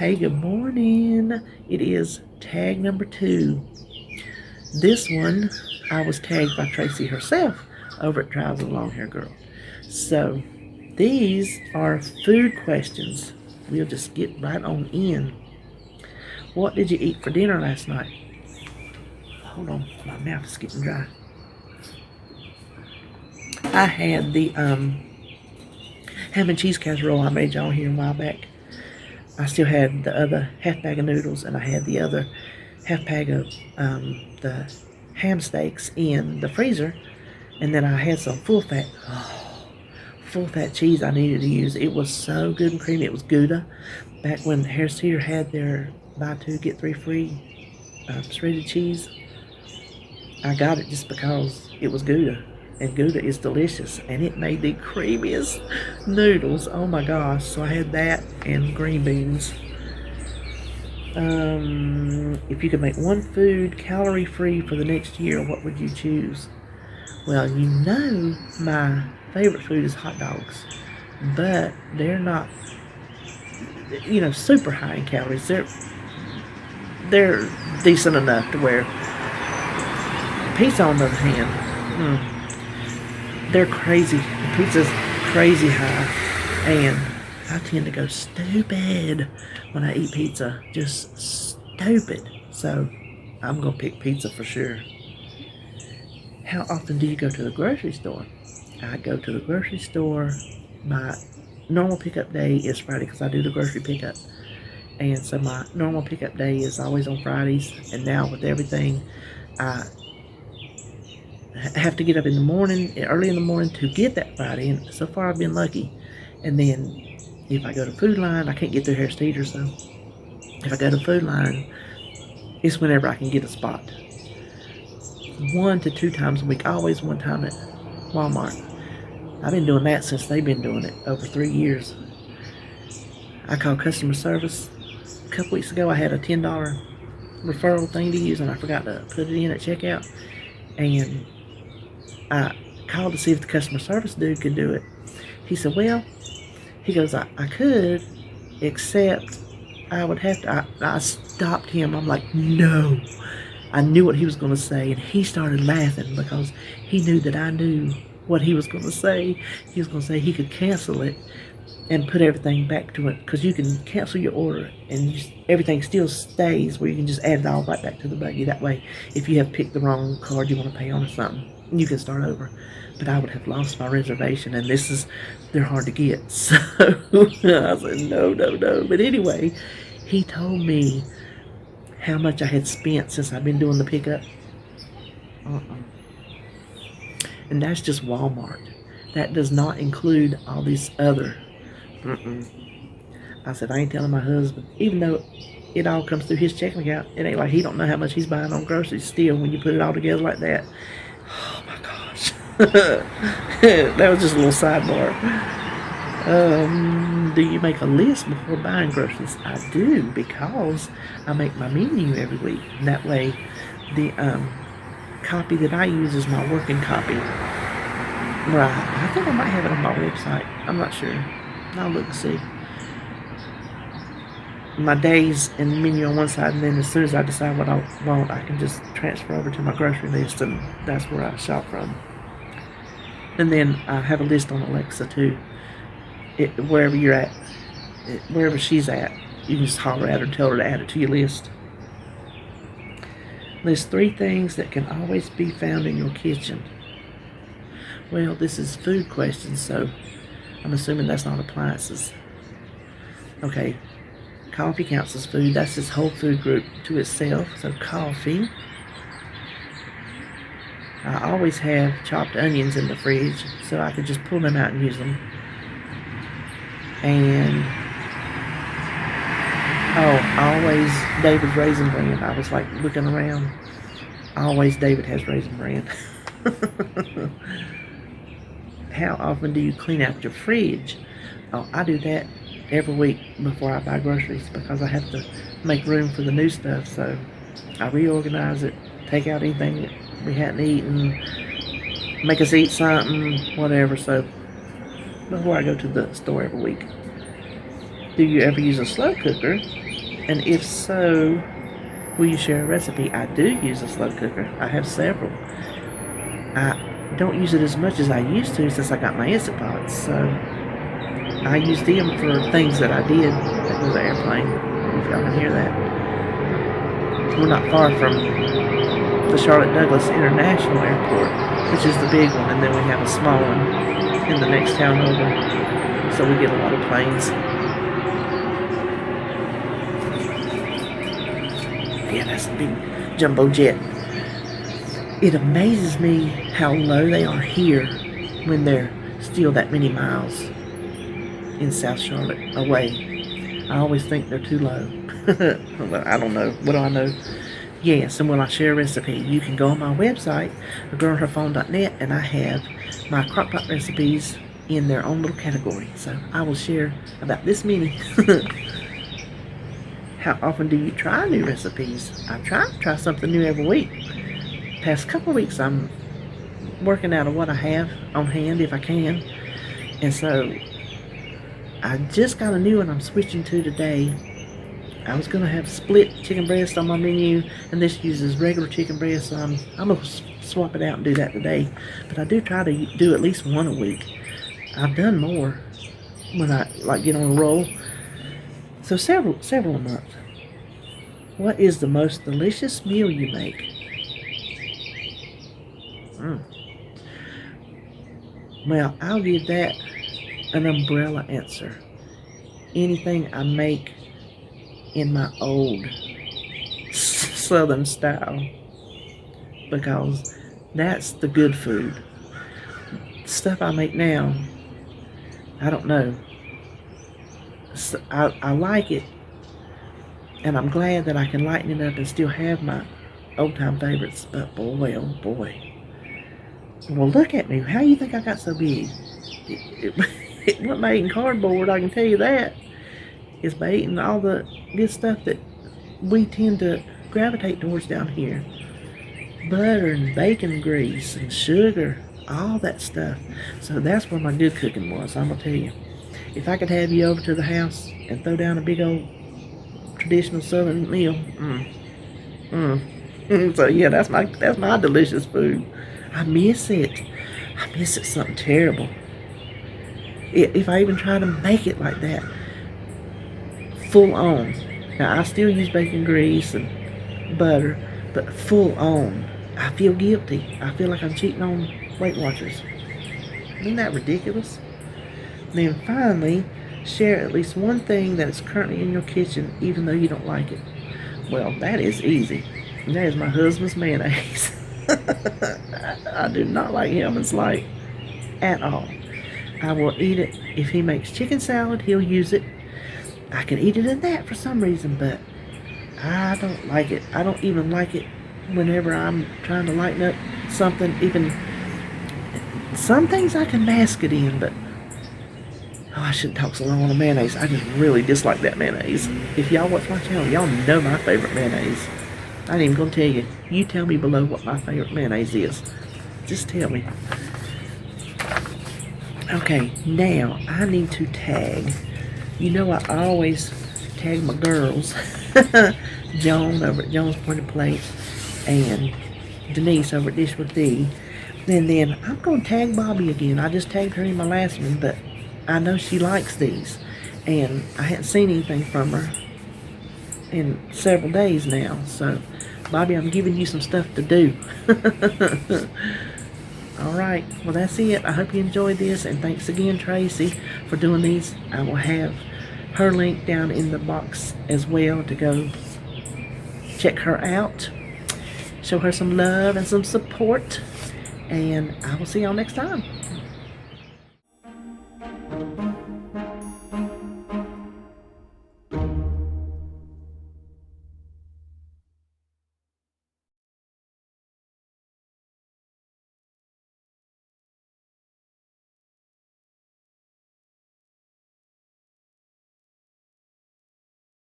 Hey, good morning. It is tag number 2. This one, I was tagged by Tracey herself over at Drives of Long Hair Girl. So, these are food questions. We'll just get right on in. What did you eat for dinner last night? Hold on, my mouth is getting dry. I had the ham and cheese casserole I made y'all here a while back. I still had the other half bag of noodles, and I had the other half bag of the ham steaks in the freezer, and then I had some full fat cheese I needed to use. It was so good and creamy. It was Gouda. Back when Harris Teeter had their buy two get three free shredded cheese, I got it just because it was Gouda, and Gouda is delicious, and it made the creamiest noodles. Oh my gosh. So I had that and green beans. If you could make one food calorie-free for the next year, what would you choose? Well, you know my favorite food is hot dogs, but they're not, super high in calories. They're decent enough to where pizza, on the other hand, they're crazy. Pizza's crazy high, and I tend to go stupid when I eat pizza. Just stupid. So I'm going to pick pizza for sure. How often do you go to the grocery store? I go to the grocery store. My normal pickup day is Friday because I do the grocery pickup. And so my normal pickup day is always on Fridays. And now with everything, I have to get up in the morning, early in the morning, to get that Friday. And so far I've been lucky. And then if I go to Food Line, I can't get through Harris Teeter, so if I go to Food Line, it's whenever I can get a spot. 1 to 2 times a week, always one time at Walmart. I've been doing that since they've been doing it, over 3 years. I called customer service a couple weeks ago. I had a $10 referral thing to use, and I forgot to put it in at checkout. And I called to see if the customer service dude could do it. He said, well, he goes, I could, except I would have to. I stopped him. I'm like, no. I knew what he was going to say, and he started laughing because he knew that I knew what he was going to say. He was going to say he could cancel it and put everything back to it, because you can cancel your order and everything still stays where you can just add it all right back to the buggy. That way, if you have picked the wrong card you want to pay on or something, you can start over. But I would have lost my reservation, and they're hard to get. So I said, no. But anyway, he told me how much I had spent since I've been doing the pickup. And that's just Walmart. That does not include all these other. I said, I ain't telling my husband. Even though it all comes through his checking account, it ain't like he don't know how much he's buying on groceries still when you put it all together like that. Oh my gosh. That was just a little sidebar. Do you make a list before buying groceries? I do, because I make my menu every week. And that way, the copy that I use is my working copy. Right. I think I might have it on my website. I'm not sure. I'll look and see. My days and menu on one side, and then as soon as I decide what I want, I can just transfer over to my grocery list, and that's where I shop from. And then I have a list on Alexa too. Wherever you're at, wherever she's at, you can just holler at her and tell her to add it to your list. List 3 things that can always be found in your kitchen. Well, this is food questions, so I'm assuming that's not appliances. Okay, coffee counts as food. That's this whole food group to itself. So coffee. I always have chopped onions in the fridge, so I could just pull them out and use them. And always David's Raisin Bran. I was like looking around. Always David has Raisin Bran. How often do you clean out your fridge? Oh, I do that every week before I buy groceries, because I have to make room for the new stuff. So I reorganize it, take out anything that we hadn't eaten, make us eat something, whatever. So before I go to the store every week. Do you ever use a slow cooker? And if so, will you share a recipe? I do use a slow cooker. I have several. I don't use it as much as I used to since I got my Instant Pots. So I use them for things that I did. That was the airplane. If y'all can hear that. We're not far from the Charlotte Douglas International Airport, which is the big one, and then we have a small one in the next town over. So we get a lot of planes. Yeah, that's a big jumbo jet. It amazes me how low they are here when they're still that many miles in South Charlotte away. I always think they're too low. I don't know. What do I know? Yes, and when I share a recipe, you can go on my website, agirlandherphone.net, and I have my crockpot recipes in their own little category. So I will share about this many. How often do you try new recipes? I try something new every week. Past couple of weeks, I'm working out of what I have on hand if I can. And so I just got a new one I'm switching to today. I was going to have split chicken breast on my menu, and this uses regular chicken breast, so I'm going to swap it out and do that today. But I do try to do at least one a week. I've done more when I get on a roll. So several a month. What is the most delicious meal you make? Well, I'll give that an umbrella answer. Anything I make in my old Southern style, because that's the good food. Stuff I make now, I don't know. I like it, and I'm glad that I can lighten it up and still have my old-time favorites, but boy, oh boy. Well, look at me. How do you think I got so big? It wasn't by eating cardboard, I can tell you that. It's by eating all the good stuff that we tend to gravitate towards down here. Butter and bacon grease and sugar, all that stuff. So that's where my good cooking was, I'm going to tell you. If I could have you over to the house and throw down a big old traditional Southern meal, So yeah, that's my delicious food. I miss it. I miss it something terrible. If I even try to make it like that, full on. Now I still use bacon grease and butter, but full on, I feel guilty. I feel like I'm cheating on Weight Watchers. Isn't that ridiculous? Then finally, share at least one thing that is currently in your kitchen, even though you don't like it. Well, that is easy. And that is my husband's mayonnaise. I do not like Hellman's Light at all. I will eat it. If he makes chicken salad, he'll use it. I can eat it in that for some reason, but I don't like it. I don't even like it whenever I'm trying to lighten up something. Even some things I can mask it in, but I shouldn't talk so long on the mayonnaise. I just really dislike that mayonnaise. If y'all watch my channel, y'all know my favorite mayonnaise. I ain't even gonna tell you. You tell me below what my favorite mayonnaise is. Just tell me. Okay, now I need to tag. You know I always tag my girls. Joan over at Joan's Pointed Plate and Denise over at Dish with Dee. And then I'm gonna tag Bobby again. I just tagged her in my last one, but I know she likes these. And I hadn't seen anything from her in several days now. So, Bobby, I'm giving you some stuff to do. Alright, well that's it. I hope you enjoyed this, and thanks again, Tracey, for doing these. I will have her link down in the box as well to go check her out. Show her some love and some support. And I will see y'all next time.